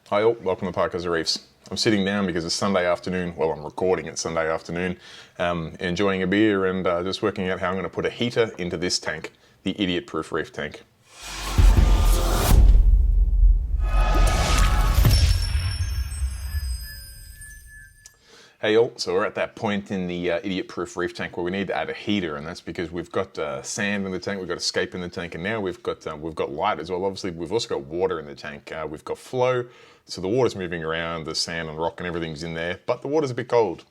Hi all, welcome to Parker's Reefs. I'm sitting down because it's Sunday afternoon. Well, I'm recording it Sunday afternoon, enjoying a beer and just working out how I'm going to put a heater into this tank, the idiot-proof reef tank. Hey all, so we're at that point in the idiot-proof reef tank where we need to add a heater, and that's because we've got sand in the tank, we've got escape in the tank, and now we've got light as well. Obviously, we've also got water in the tank. We've got flow, so the water's moving around, the sand and rock and everything's in there, but the water's a bit cold.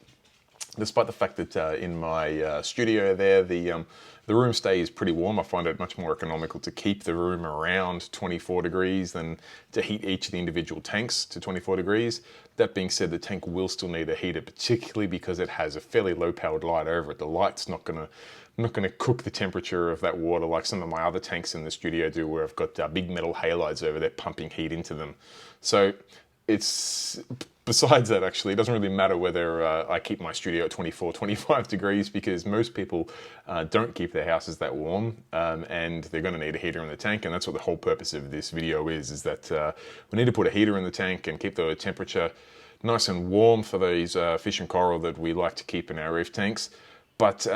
Despite the fact that in my studio there, the room stays pretty warm. I find it much more economical to keep the room around 24 degrees than to heat each of the individual tanks to 24 degrees. That being said, the tank will still need a heater, particularly because it has a fairly low-powered light over it. The light's not going to cook the temperature of that water like some of my other tanks in the studio do, where I've got big metal halides over there pumping heat into them. So it's, besides that, actually, it doesn't really matter whether I keep my studio at 24, 25 degrees, because most people don't keep their houses that warm, and they're going to need a heater in the tank, and that's what the whole purpose of this video is that we need to put a heater in the tank and keep the temperature nice and warm for these fish and coral that we like to keep in our reef tanks. But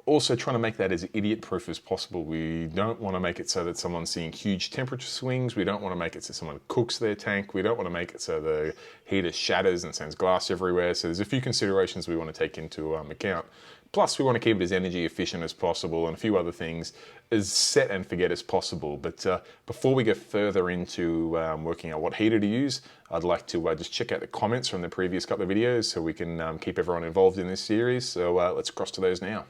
also trying to make that as idiot-proof as possible. We don't want to make it so that someone's seeing huge temperature swings. We don't want to make it so someone cooks their tank. We don't want to make it so the heater shatters and sends glass everywhere. So there's a few considerations we want to take into account. Plus, we want to keep it as energy efficient as possible and a few other things as set and forget as possible. But before we go further into working out what heater to use, I'd like to just check out the comments from the previous couple of videos so we can keep everyone involved in this series. So let's cross to those now.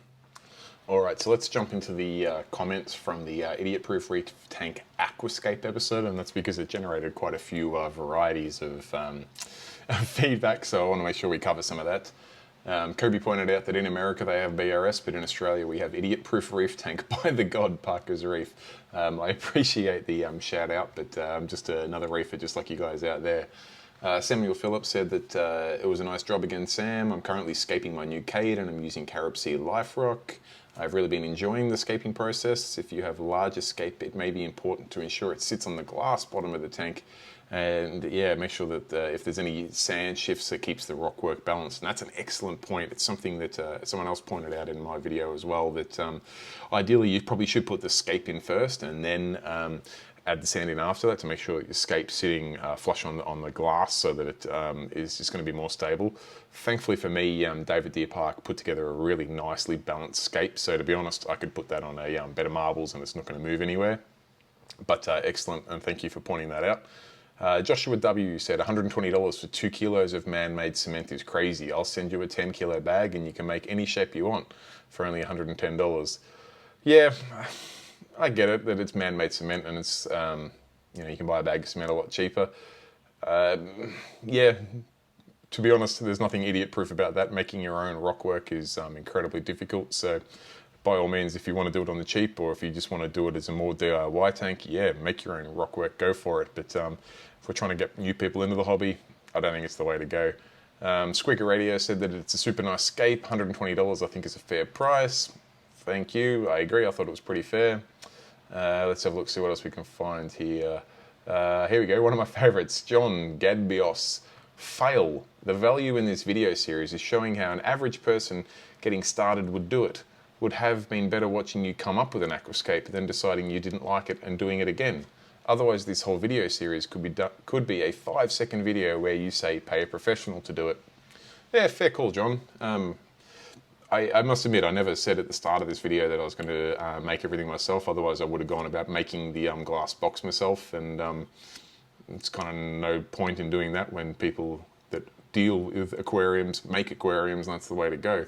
Alright, so let's jump into the comments from the Idiot-Proof Reef Tank Aquascape episode, and that's because it generated quite a few varieties of feedback, so I want to make sure we cover some of that. Kobe pointed out that in America they have BRS, but in Australia we have Idiot-Proof Reef Tank by the god Parker's Reef. I appreciate the shout out, but I'm just another reefer just like you guys out there. Samuel Phillips said that it was a nice job again, Sam. I'm currently scaping my new Cade and I'm using Carib Sea Life Rock. I've really been enjoying the scaping process. If you have a large escape, it may be important to ensure it sits on the glass bottom of the tank. And yeah, make sure that if there's any sand shifts, it keeps the rock work balanced. And that's an excellent point. It's something that someone else pointed out in my video as well, that ideally you probably should put the scape in first and then add the sand in after that to make sure that your scape's sitting flush on the glass so that it is just going to be more stable. Thankfully for me, David Deer Park put together a really nicely balanced scape, so to be honest, I could put that on a bed of marbles and it's not going to move anywhere. But excellent, and thank you for pointing that out. Joshua W said $120 for 2 kilos of man-made cement is crazy. I'll send you a 10-kilo bag and you can make any shape you want for only $110. Yeah, I get it that it's man-made cement and it's, you can buy a bag of cement a lot cheaper. Yeah, to be honest, there's nothing idiot-proof about that. Making your own rock work is incredibly difficult. So by all means, if you want to do it on the cheap or if you just want to do it as a more DIY tank, yeah, make your own rock work, go for it. But if we're trying to get new people into the hobby, I don't think it's the way to go. Squeaker Radio said that it's a super nice scape. $120 I think is a fair price. Thank you, I agree, I thought it was pretty fair. Let's have a look, see what else we can find here. Here we go, one of my favorites, John Gadbios. Fail. The value in this video series is showing how an average person getting started would do it. Would have been better watching you come up with an aquascape than deciding you didn't like it and doing it again. Otherwise, this whole video series could be a 5-second video where you say pay a professional to do it. Yeah, fair call, John. I must admit, I never said at the start of this video that I was going to make everything myself. Otherwise, I would have gone about making the glass box myself, and it's kind of no point in doing that when people that deal with aquariums make aquariums, and that's the way to go.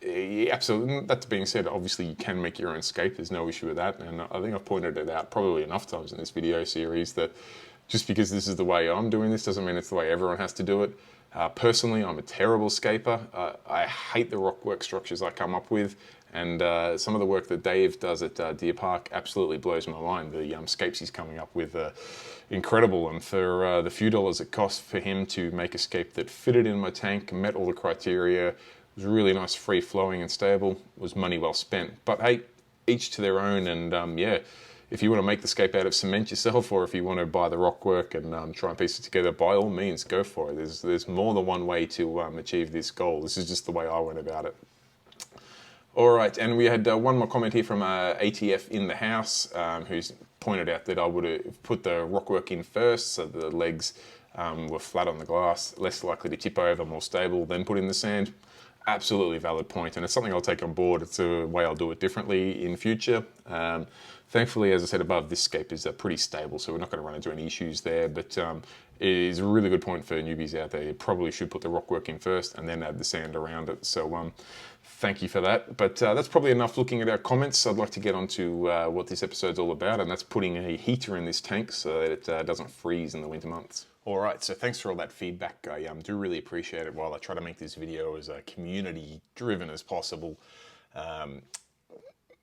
Yeah, absolutely. That being said, obviously you can make your own scape. There's no issue with that, and I think I've pointed it out probably enough times in this video series that just because this is the way I'm doing this doesn't mean it's the way everyone has to do it. Personally, I'm a terrible scaper. I hate the rock work structures I come up with, and some of the work that Dave does at Deer Park absolutely blows my mind. The scapes he's coming up with are incredible, and for the few dollars it cost for him to make a scape that fitted in my tank, met all the criteria, was really nice, free flowing and stable, was money well spent. But hey, each to their own, and yeah, if you want to make the scape out of cement yourself, or if you want to buy the rock work and try and piece it together, by all means, go for it. There's more than one way to achieve this goal. This is just the way I went about it. All right, and we had one more comment here from ATF in the house, who's pointed out that I would have put the rock work in first, so the legs were flat on the glass, less likely to tip over, more stable, then put in the sand. Absolutely valid point, and it's something I'll take on board. It's a way I'll do it differently in future. Thankfully, as I said above, this scape is pretty stable, so we're not going to run into any issues there, but it is a really good point for newbies out there. You probably should put the rock work in first and then add the sand around it. So thank you for that. But that's probably enough looking at our comments. I'd like to get on to what this episode's all about, and that's putting a heater in this tank so that it doesn't freeze in the winter months. All right, so thanks for all that feedback. I do really appreciate it while I try to make this video as community-driven as possible.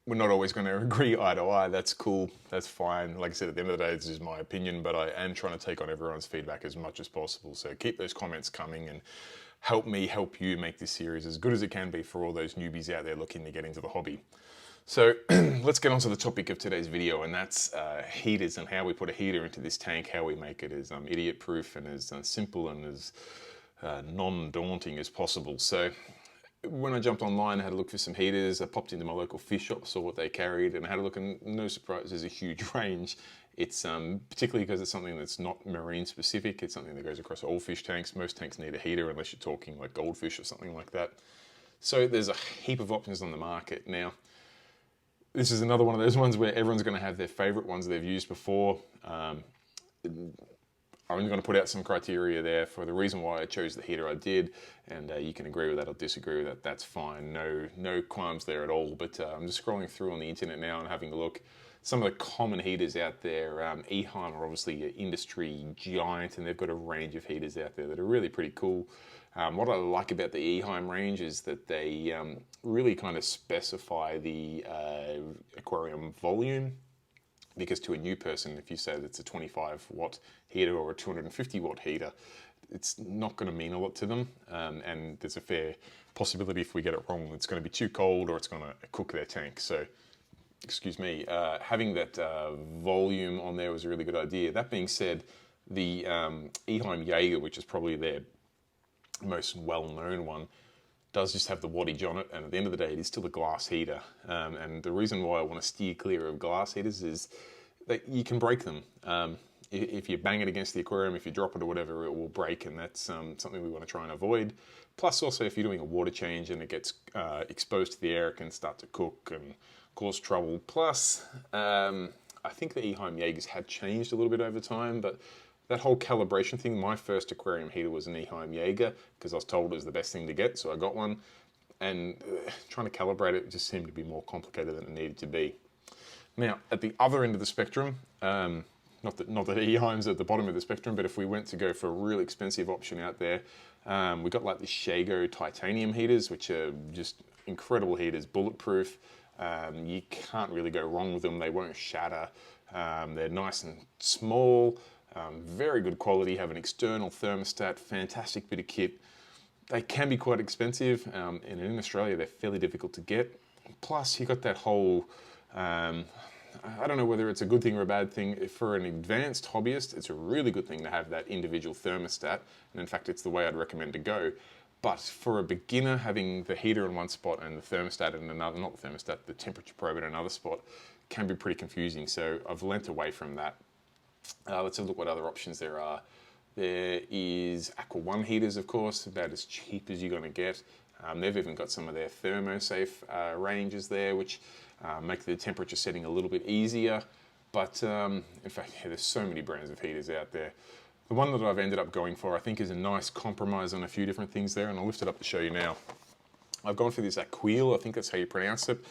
We're not always going to agree eye to eye. That's cool. That's fine. Like I said, at the end of the day, this is my opinion, but I am trying to take on everyone's feedback as much as possible. So keep those comments coming and help me help you make this series as good as it can be for all those newbies out there looking to get into the hobby. So let's get on to the topic of today's video, and that's heaters and how we put a heater into this tank, how we make it as idiot-proof and as simple and as non-daunting as possible. So when I jumped online, I had a look for some heaters. I popped into my local fish shop, saw what they carried, and I had a look, and no surprise, there's a huge range. It's particularly because it's something that's not marine specific. It's something that goes across all fish tanks. Most tanks need a heater unless you're talking like goldfish or something like that. So there's a heap of options on the market. Now, this is another one of those ones where everyone's going to have their favorite ones they've used before. I'm going to put out some criteria there for the reason why I chose the heater I did, and you can agree with that or disagree with that. That's fine. No qualms there at all. But I'm just scrolling through on the internet now and having a look. Some of the common heaters out there, Eheim are obviously an industry giant, and they've got a range of heaters out there that are really pretty cool. What I like about the Eheim range is that they really kind of specify the aquarium volume. Because to a new person, if you say that it's a 25 watt heater or a 250 watt heater, it's not going to mean a lot to them. And there's a fair possibility if we get it wrong, it's going to be too cold or it's going to cook their tank. So, excuse me, having that volume on there was a really good idea. That being said, the Eheim Jaeger, which is probably their most well-known one, does just have the wattage on it, and at the end of the day, it is still a glass heater. And the reason why I want to steer clear of glass heaters is that you can break them. If you bang it against the aquarium, if you drop it or whatever, it will break, and that's something we want to try and avoid. Plus, also, if you're doing a water change and it gets exposed to the air, it can start to cook and cause trouble. Plus, I think the Eheim Jaegers have changed a little bit over time, but that whole calibration thing, my first aquarium heater was an Eheim Jaeger because I was told it was the best thing to get, so I got one. And trying to calibrate it just seemed to be more complicated than it needed to be. Now, at the other end of the spectrum, not that Eheim's at the bottom of the spectrum, but if we went to go for a really expensive option out there, we got like the Shago titanium heaters, which are just incredible heaters, bulletproof. You can't really go wrong with them. They won't shatter. They're nice and small. Very good quality, have an external thermostat, fantastic bit of kit. They can be quite expensive, and in Australia they're fairly difficult to get. Plus you got that whole, I don't know whether it's a good thing or a bad thing. For an advanced hobbyist, it's a really good thing to have that individual thermostat, and in fact it's the way I'd recommend to go. But for a beginner, having the heater in one spot and the thermostat in another, not the thermostat, the temperature probe in another spot, can be pretty confusing, so I've lent away from that. Let's have a look what other options there are. There is Aqua One heaters, of course, about as cheap as you're going to get. They've even got some of their thermosafe ranges there, which make the temperature setting a little bit easier. But in fact, yeah, there's so many brands of heaters out there. The one that I've ended up going for, I think, is a nice compromise on a few different things there, and I'll lift it up to show you now. I've gone for this Aquil, I think that's how you pronounce it.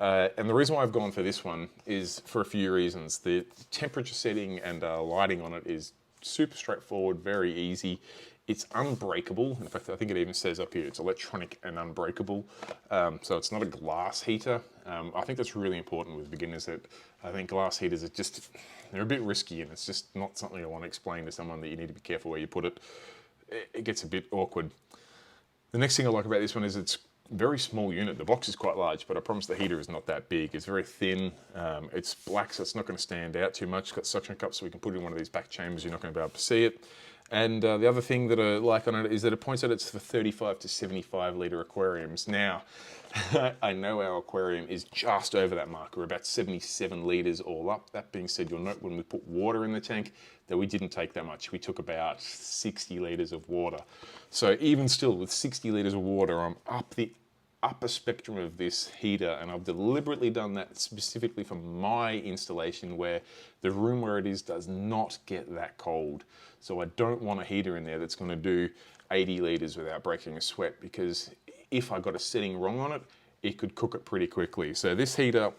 And the reason why I've gone for this one is for a few reasons. The temperature setting and lighting on it is super straightforward, very easy. It's unbreakable. In fact, I think it even says up here, it's electronic and unbreakable. So it's not a glass heater. I think that's really important with beginners. That I think glass heaters are just, they're a bit risky, and it's just not something I want to explain to someone that you need to be careful where you put it. It gets a bit awkward. The next thing I like about this one is it's very small unit. The box is quite large, but I promise the heater is not that big. It's very thin. It's black, so it's not going to stand out too much. It's got suction cups, so we can put it in one of these back chambers. You're not going to be able to see it. And the other thing that I like on it is that it points out it's for 35 to 75 litre aquariums. Now, I know our aquarium is just over that mark. We're about 77 litres all up. That being said, you'll note when we put water in the tank that we didn't take that much. We took about 60 litres of water. So even still, with 60 litres of water, I'm up the upper spectrum of this heater, and I've deliberately done that specifically for my installation where the room where it is does not get that cold. So I don't want a heater in there that's going to do 80 litres without breaking a sweat, because if I got a setting wrong on it, it could cook it pretty quickly. So this heater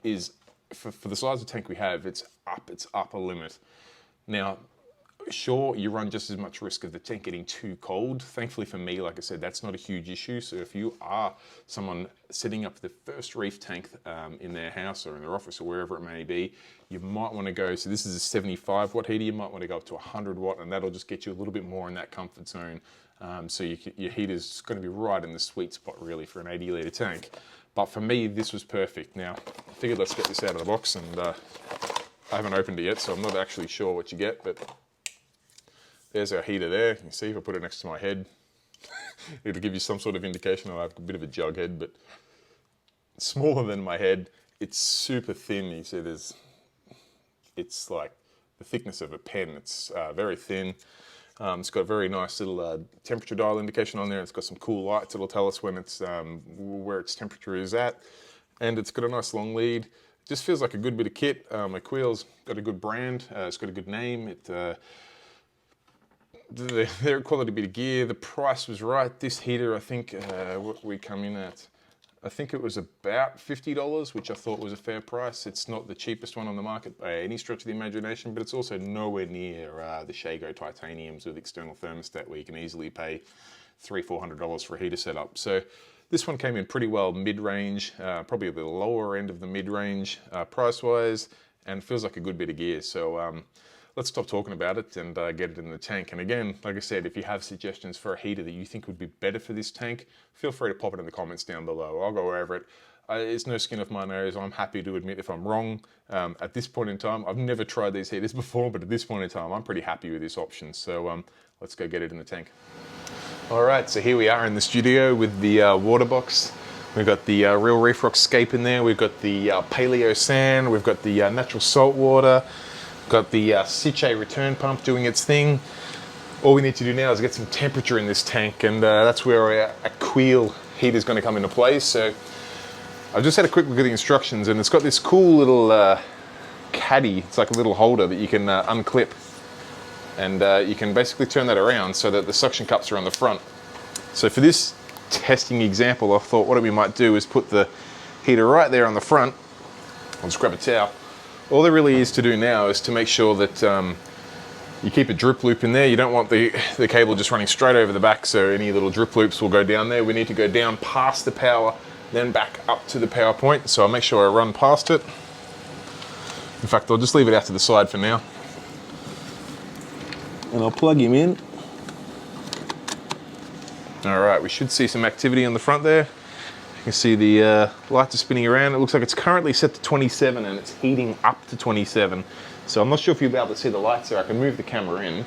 is, for the size of tank we have, it's upper limit. Now, sure, you run just as much risk of the tank getting too cold. Thankfully for me, like I said, that's not a huge issue. So if you are someone setting up the first Reef tank in their house or in their office or wherever it may be, you might want to go, so this is a 75 watt heater, you might want to go up to 100 watt, and that'll just get you a little bit more in that comfort zone. So your heater's going to be right in the sweet spot really for an 80 litre tank. But for me, this was perfect. Now, I figured let's get this out of the box, and I haven't opened it yet, so I'm not actually sure what you get, but there's our heater there. You can see if I put it next to my head, it'll give you some sort of indication. I have a bit of a jug head, but it's smaller than my head. It's super thin. You see it's like the thickness of a pen. It's very thin. It's got a very nice little temperature dial indication on there. It's got some cool lights that'll tell us when it's where its temperature is at. And it's got a nice long lead. It just feels like a good bit of kit. Aquil's got a good brand. It's got a good name. Their quality bit of gear, the price was right. This heater, I think, what we come in at, I think it was about $50, which I thought was a fair price. It's not the cheapest one on the market by any stretch of the imagination, but it's also nowhere near the Shago titaniums with external thermostat where you can easily pay $300–400 for a heater setup. So this one came in pretty well mid-range, probably the lower end of the mid-range price-wise, and feels like a good bit of gear. So let's stop talking about it and get it in the tank. And again, like I said, if you have suggestions for a heater that you think would be better for this tank, feel free to pop it in the comments down below. I'll go over it. It's no skin off my nose. I'm happy to admit if I'm wrong. At this point in time, I've never tried these heaters before, but at this point in time, I'm pretty happy with this option. So let's go get it in the tank. All right, so here we are in the studio with the water box. We've got the real Reef Rock Scape in there. We've got the paleo sand. We've got the natural salt water. Got the Siche return pump doing its thing. All we need to do now is get some temperature in this tank, and that's where our Aquil heater is going to come into place. So I've just had a quick look at the instructions, and it's got this cool little caddy. It's like a little holder that you can unclip, and you can basically turn that around so that the suction cups are on the front. So for this testing example, I thought what we might do is put the heater right there on the front. I'll just grab a towel. All there really is to do now is to make sure that you keep a drip loop in there. You don't want the cable just running straight over the back, so any little drip loops will go down there. We need to go down past the power, then back up to the power point. So I'll make sure I run past it. In fact, I'll just leave it out to the side for now. And I'll plug him in. All right, we should see some activity on the front there. You can see the lights are spinning around. It looks like it's currently set to 27 and it's heating up to 27. So I'm not sure if you'll be able to see the lights there. I can move the camera in.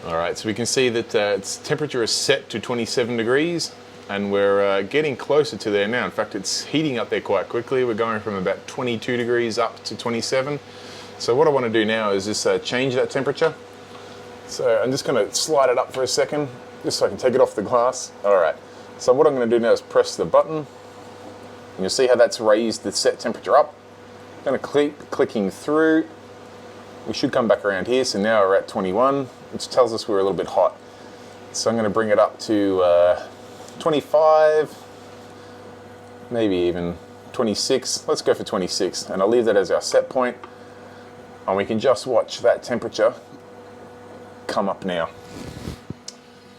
All right, so we can see that its temperature is set to 27 degrees and we're getting closer to there now. In fact, it's heating up there quite quickly. We're going from about 22 degrees up to 27. So what I want to do now is just change that temperature. So I'm just going to slide it up for a second, just so I can take it off the glass. All right. So what I'm going to do now is press the button, and you'll see how that's raised the set temperature up. I'm going to keep clicking through. We should come back around here. So now we're at 21, which tells us we're a little bit hot. So I'm going to bring it up to 25, maybe even 26. Let's go for 26, and I'll leave that as our set point. And we can just watch that temperature come up now.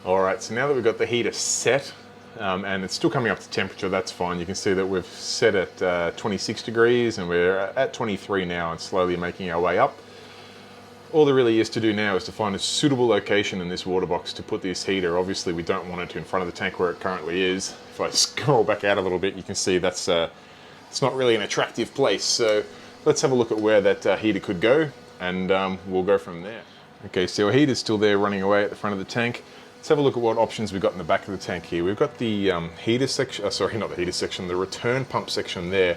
All right, so now that we've got the heater set, and it's still coming up to temperature, that's fine. You can see that we've set at 26 degrees and we're at 23 now and slowly making our way up. All there really is to do now is to find a suitable location in this water box to put this heater. Obviously we don't want it in front of the tank where it currently is. If I scroll back out a little bit, you can see that's it's not really an attractive place. So let's have a look at where that heater could go, and we'll go from there. Okay, so our heater's still there running away at the front of the tank. Let's have a look at what options we've got in the back of the tank here. We've got the heater section, sorry, not the heater section, the return pump section there.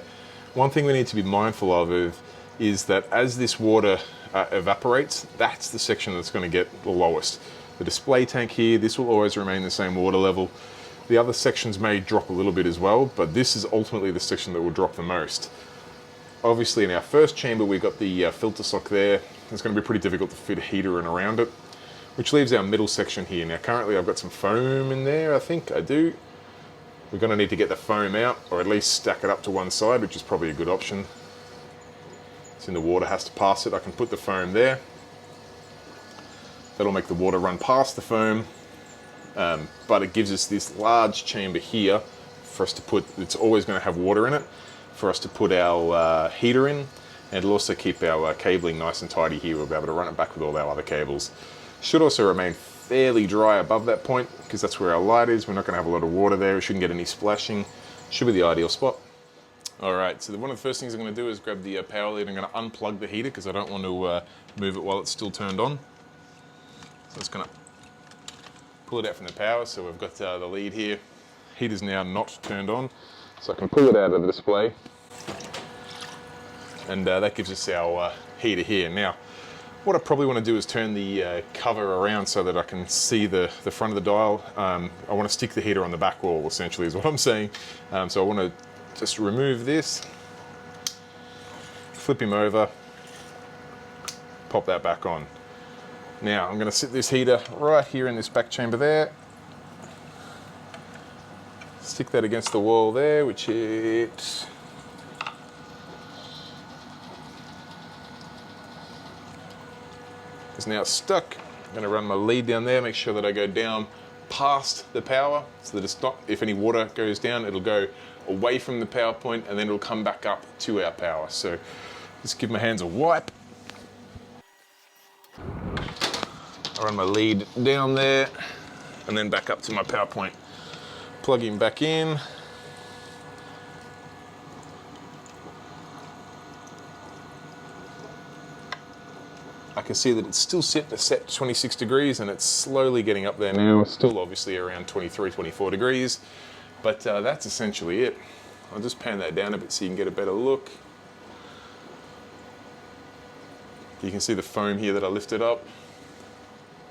One thing we need to be mindful of is that as this water evaporates, that's the section that's going to get the lowest. The display tank here, this will always remain the same water level. The other sections may drop a little bit as well, but this is ultimately the section that will drop the most. Obviously in our first chamber we've got the filter sock there. It's going to be pretty difficult to fit a heater in around it, which leaves our middle section here. Now currently I've got some foam in there, I think I do. We're going to need to get the foam out, or at least stack it up to one side, which is probably a good option. Since the water has to pass it, I can put the foam there. That'll make the water run past the foam, but it gives us this large chamber here for us to put, it's always going to have water in it, for us to put our heater in, and it'll also keep our cabling nice and tidy here. We'll be able to run it back with all our other cables. Should also remain fairly dry above that point, because that's where our light is. We're not going to have a lot of water there, we shouldn't get any splashing. Should be the ideal spot. Alright, so one of the first things I'm going to do is grab the power lead. I'm going to unplug the heater because I don't want to move it while it's still turned on. So I'm just going to pull it out from the power. So we've got the lead here. Heater's now not turned on, so I can pull it out of the display. And that gives us our heater here. Now, what I probably want to do is turn the cover around so that I can see the front of the dial. I want to stick the heater on the back wall, essentially, is what I'm saying. So I want to just remove this, flip him over, pop that back on. Now I'm going to sit this heater right here in this back chamber there, stick that against the wall there, which it is now stuck. I'm going to run my lead down there, make sure that I go down past the power so that it's not, if any water goes down, it'll go away from the power point and then it'll come back up to our power. So just give my hands a wipe. I run my lead down there and then back up to my power point. Plug him back in. I can see that it's still set to 26 degrees and it's slowly getting up there now. It's still obviously around 23, 24 degrees, but that's essentially it. I'll just pan that down a bit so you can get a better look. You can see the foam here that I lifted up.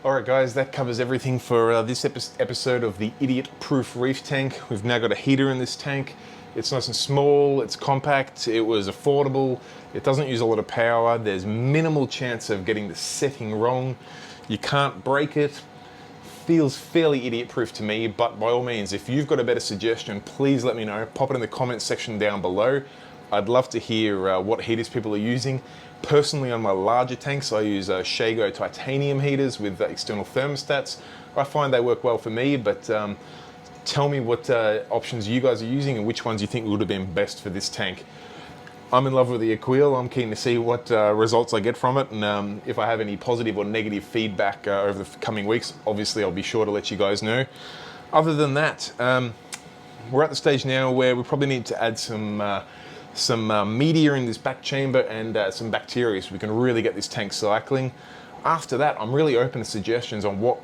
Alright guys, that covers everything for this episode of the idiot-proof reef tank. We've now got a heater in this tank. It's nice and small, it's compact, it was affordable, it doesn't use a lot of power, there's minimal chance of getting the setting wrong, you can't break it. Feels fairly idiot-proof to me, but by all means, if you've got a better suggestion, please let me know. Pop it in the comments section down below. I'd love to hear what heaters people are using. Personally, on my larger tanks, I use Shago titanium heaters with external thermostats. I find they work well for me, but tell me what options you guys are using and which ones you think would have been best for this tank. I'm in love with the Aquil. I'm keen to see what results I get from it, and if I have any positive or negative feedback over the coming weeks, obviously I'll be sure to let you guys know. Other than that, we're at the stage now where we probably need to add some media in this back chamber and some bacteria so we can really get this tank cycling. After that, I'm really open to suggestions on what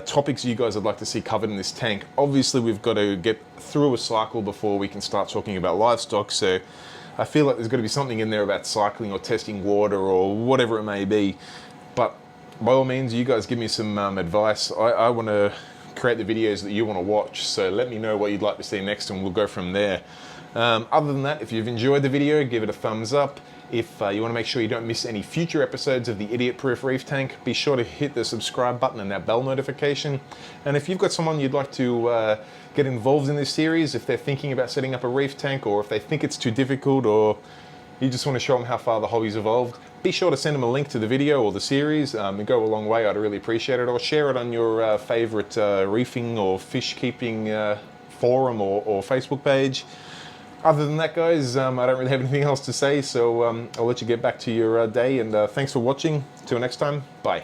topics you guys would like to see covered in this tank. Obviously, we've got to get through a cycle before we can start talking about livestock, so I feel like there's got to be something in there about cycling or testing water or whatever it may be. But by all means, you guys give me some advice. I want to create the videos that you want to watch, so let me know what you'd like to see next and we'll go from there. Other than that, if you've enjoyed the video, give it a thumbs up. If you want to make sure you don't miss any future episodes of the Idiot Proof Reef Tank, be sure to hit the subscribe button and that bell notification. And if you've got someone you'd like to get involved in this series, if they're thinking about setting up a reef tank, or if they think it's too difficult, or you just want to show them how far the hobby's evolved, be sure to send them a link to the video or the series. It'd go a long way, I'd really appreciate it. Or share it on your favorite reefing or fish keeping forum or Facebook page. Other than that, guys, I don't really have anything else to say, so I'll let you get back to your day, and thanks for watching. Till next time, bye.